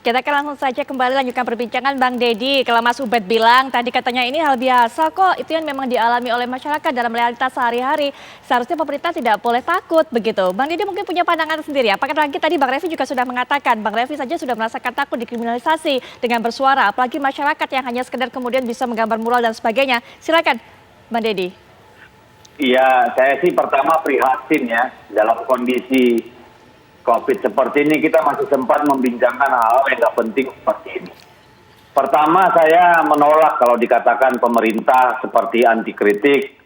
Kita akan langsung saja kembali lanjutkan perbincangan Bang Deddy. Kalau Mas Ubed bilang tadi katanya ini hal biasa kok, itu yang memang dialami oleh masyarakat dalam realitas sehari-hari. Seharusnya pemerintah tidak boleh takut begitu. Bang Deddy mungkin punya pandangan sendiri. Apalagi tadi Bang Revi juga sudah mengatakan, Bang Revi saja sudah merasakan takut dikriminalisasi dengan bersuara. Apalagi masyarakat yang hanya sekedar kemudian bisa menggambar mural dan sebagainya. Silakan Bang Deddy. Iya, saya sih pertama prihatin ya dalam kondisi COVID seperti ini kita masih sempat membincangkan hal-hal yang nggak penting seperti ini. Pertama saya menolak kalau dikatakan pemerintah seperti anti kritik,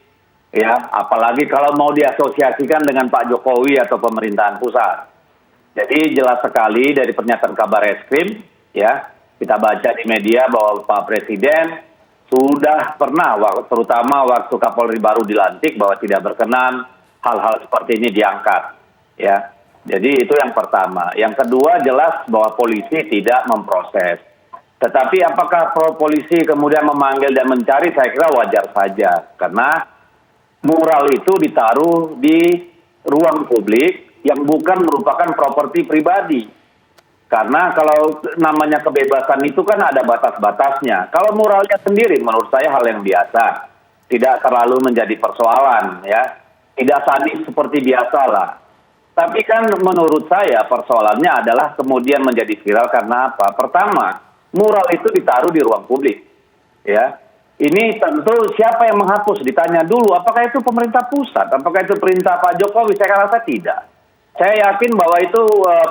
ya apalagi kalau mau diasosiasikan dengan Pak Jokowi atau pemerintahan pusat. Jadi jelas sekali dari pernyataan kabar eskrim, ya kita baca di media bahwa Pak Presiden sudah pernah, terutama waktu Kapolri baru dilantik, bahwa tidak berkenan hal-hal seperti ini diangkat, ya. Jadi itu yang pertama. Yang kedua jelas bahwa polisi tidak memproses. Tetapi apakah polisi kemudian memanggil dan mencari, saya kira wajar saja. Karena mural itu ditaruh di ruang publik yang bukan merupakan properti pribadi. Karena kalau namanya kebebasan itu kan ada batas-batasnya. Kalau muralnya sendiri menurut saya hal yang biasa. Tidak terlalu menjadi persoalan, ya. Tidak sadis seperti biasa lah. Tapi kan menurut saya persoalannya adalah kemudian menjadi viral karena apa? Pertama, mural itu ditaruh di ruang publik. Ya, ini tentu siapa yang menghapus? Ditanya dulu, apakah itu pemerintah pusat? Apakah itu perintah Pak Jokowi? Saya rasa tidak. Saya yakin bahwa itu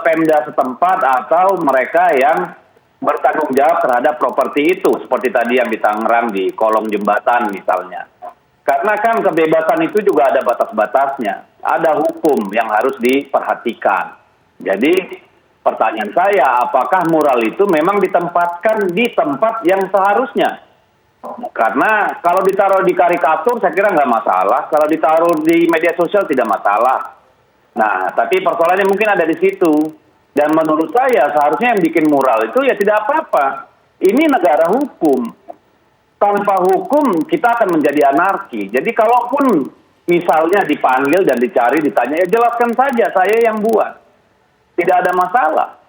Pemda setempat atau mereka yang bertanggung jawab terhadap properti itu. Seperti tadi yang di Tangerang di kolong jembatan misalnya. Karena kan kebebasan itu juga ada batas-batasnya. Ada hukum yang harus diperhatikan. Jadi pertanyaan saya, apakah mural itu memang ditempatkan di tempat yang seharusnya? Karena kalau ditaruh di karikatur saya kira nggak masalah. Kalau ditaruh di media sosial tidak masalah. Nah, tapi persoalannya mungkin ada di situ. Dan menurut saya seharusnya yang bikin mural itu ya tidak apa-apa. Ini negara hukum. Tanpa hukum kita akan menjadi anarki. Jadi kalaupun misalnya dipanggil dan dicari, ditanya, ya jelaskan saja saya yang buat. Tidak ada masalah.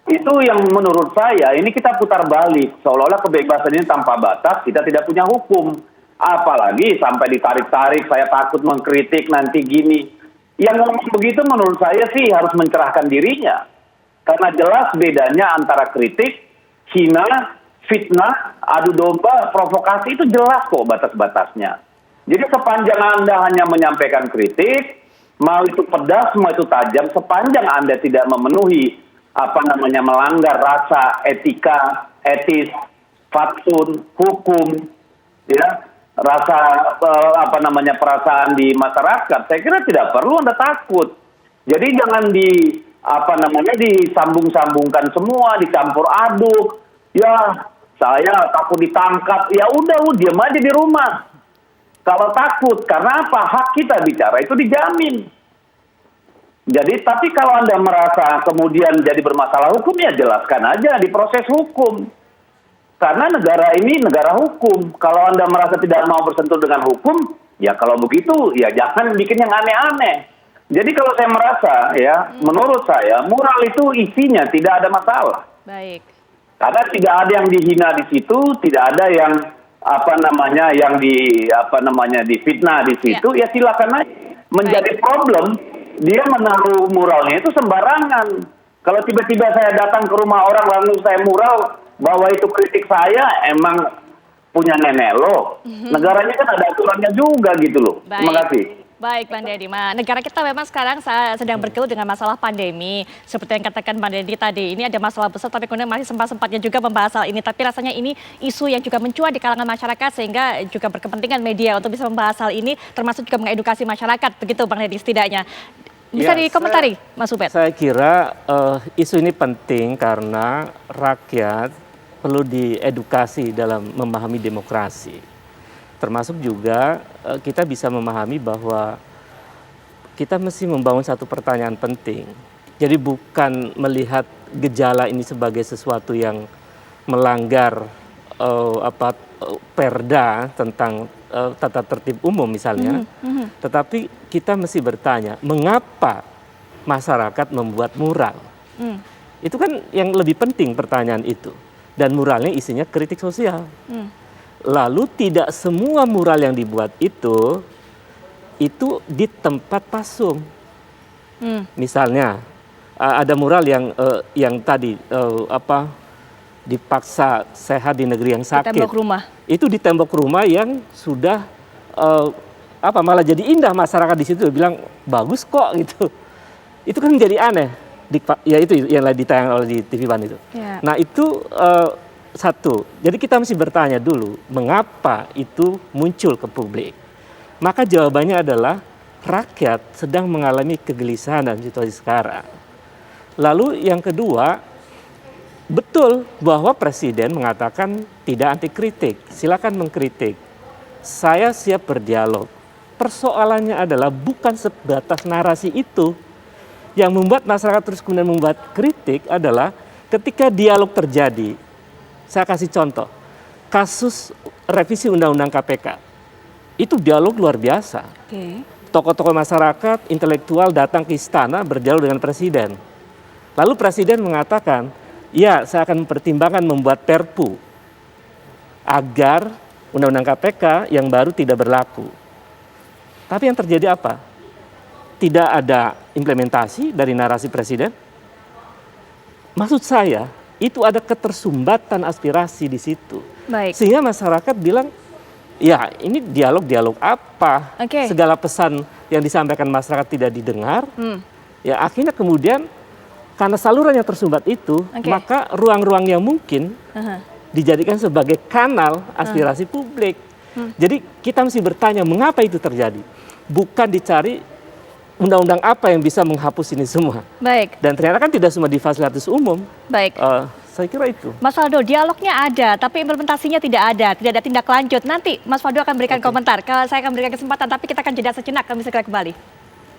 Itu yang menurut saya, ini kita putar balik. Seolah-olah kebebasan ini tanpa batas, kita tidak punya hukum. Apalagi sampai ditarik-tarik, saya takut mengkritik nanti gini. Yang ngomong begitu menurut saya sih harus mencerahkan dirinya. Karena jelas bedanya antara kritik, hina, fitnah, adu domba, provokasi itu jelas kok batas-batasnya. Jadi sepanjang Anda hanya menyampaikan kritik, mau itu pedas, mau itu tajam, sepanjang Anda tidak memenuhi melanggar rasa etika, etis, fatsun, hukum, ya, rasa perasaan di masyarakat, saya kira tidak perlu Anda takut. Jadi jangan disambung-sambungkan semua, dicampur aduk. Ya, saya takut ditangkap, ya udah lu diam aja di rumah. Kalau takut, karena apa? Hak kita bicara itu dijamin. Jadi, tapi kalau Anda merasa kemudian jadi bermasalah hukum, ya jelaskan aja di proses hukum. Karena negara ini negara hukum. Kalau Anda merasa tidak mau bersentuh dengan hukum, ya kalau begitu, ya jangan bikin yang aneh-aneh. Jadi kalau saya merasa, ya menurut saya, mural itu isinya tidak ada masalah. Baik. Karena tidak ada yang dihina di situ, tidak ada yang difitnah di situ, ya silakan aja. Menjadi problem, dia menaruh muralnya itu sembarangan. Kalau tiba-tiba saya datang ke rumah orang lalu saya mural bahwa itu kritik saya, emang punya nenek lo. Negaranya kan ada aturannya juga gitu loh. Baik. Terima kasih. Baik, Bang Deddy. Negara kita memang sekarang sedang bergelut dengan masalah pandemi. Seperti yang katakan Bang Deddy tadi, ini ada masalah besar, tapi kemudian masih sempat-sempatnya juga membahas hal ini. Tapi rasanya ini isu yang juga mencuat di kalangan masyarakat, sehingga juga berkepentingan media untuk bisa membahas hal ini, termasuk juga mengedukasi masyarakat. Begitu, Bang Deddy, setidaknya. Bisa dikomentari, Mas Ubed? Saya kira isu ini penting karena rakyat perlu diedukasi dalam memahami demokrasi. Termasuk juga kita bisa memahami bahwa kita mesti membangun satu pertanyaan penting. Jadi bukan melihat gejala ini sebagai sesuatu yang melanggar perda tentang tata tertib umum misalnya, tetapi kita mesti bertanya mengapa masyarakat membuat mural. Itu kan yang lebih penting pertanyaan itu. Dan muralnya isinya kritik sosial. Lalu tidak semua mural yang dibuat itu di tempat pasung. Misalnya ada mural yang tadi dipaksa sehat di negeri yang sakit. Di tembok rumah. Itu di tembok rumah yang sudah malah jadi indah, masyarakat di situ bilang bagus kok gitu. Itu kan jadi aneh. Ya itu yang lagi ditayang oleh di TV One itu. Ya. Nah itu satu. Jadi kita mesti bertanya dulu mengapa itu muncul ke publik. Maka jawabannya adalah rakyat sedang mengalami kegelisahan dalam situasi sekarang. Lalu yang kedua, betul bahwa Presiden mengatakan tidak anti kritik, silakan mengkritik. Saya siap berdialog. Persoalannya adalah bukan sebatas narasi itu. Yang membuat masyarakat terus kemudian membuat kritik adalah ketika dialog terjadi. Saya kasih contoh, kasus revisi Undang-Undang KPK. Itu dialog luar biasa. Tokoh-tokoh masyarakat, intelektual datang ke istana berdialog dengan Presiden. Lalu Presiden mengatakan, ya saya akan mempertimbangkan membuat perpu agar Undang-Undang KPK yang baru tidak berlaku. Tapi yang terjadi apa? Tidak ada implementasi dari narasi Presiden. Maksud saya, itu ada ketersumbatan aspirasi di situ. Baik. Sehingga masyarakat bilang, ya ini dialog-dialog apa? Segala pesan yang disampaikan masyarakat tidak didengar. Ya akhirnya kemudian karena salurannya tersumbat itu, maka ruang-ruang yang mungkin dijadikan sebagai kanal aspirasi publik. Jadi kita mesti bertanya mengapa itu terjadi. Bukan dicari undang-undang apa yang bisa menghapus ini semua. Baik. Dan ternyata kan tidak semua di fasilitas umum. Baik. Saya kira itu. Mas Faldo, dialognya ada, tapi implementasinya tidak ada tindak lanjut. Nanti Mas Faldo akan berikan komentar. Kalau saya akan berikan kesempatan, tapi kita akan jeda sejenak, kami segera kembali.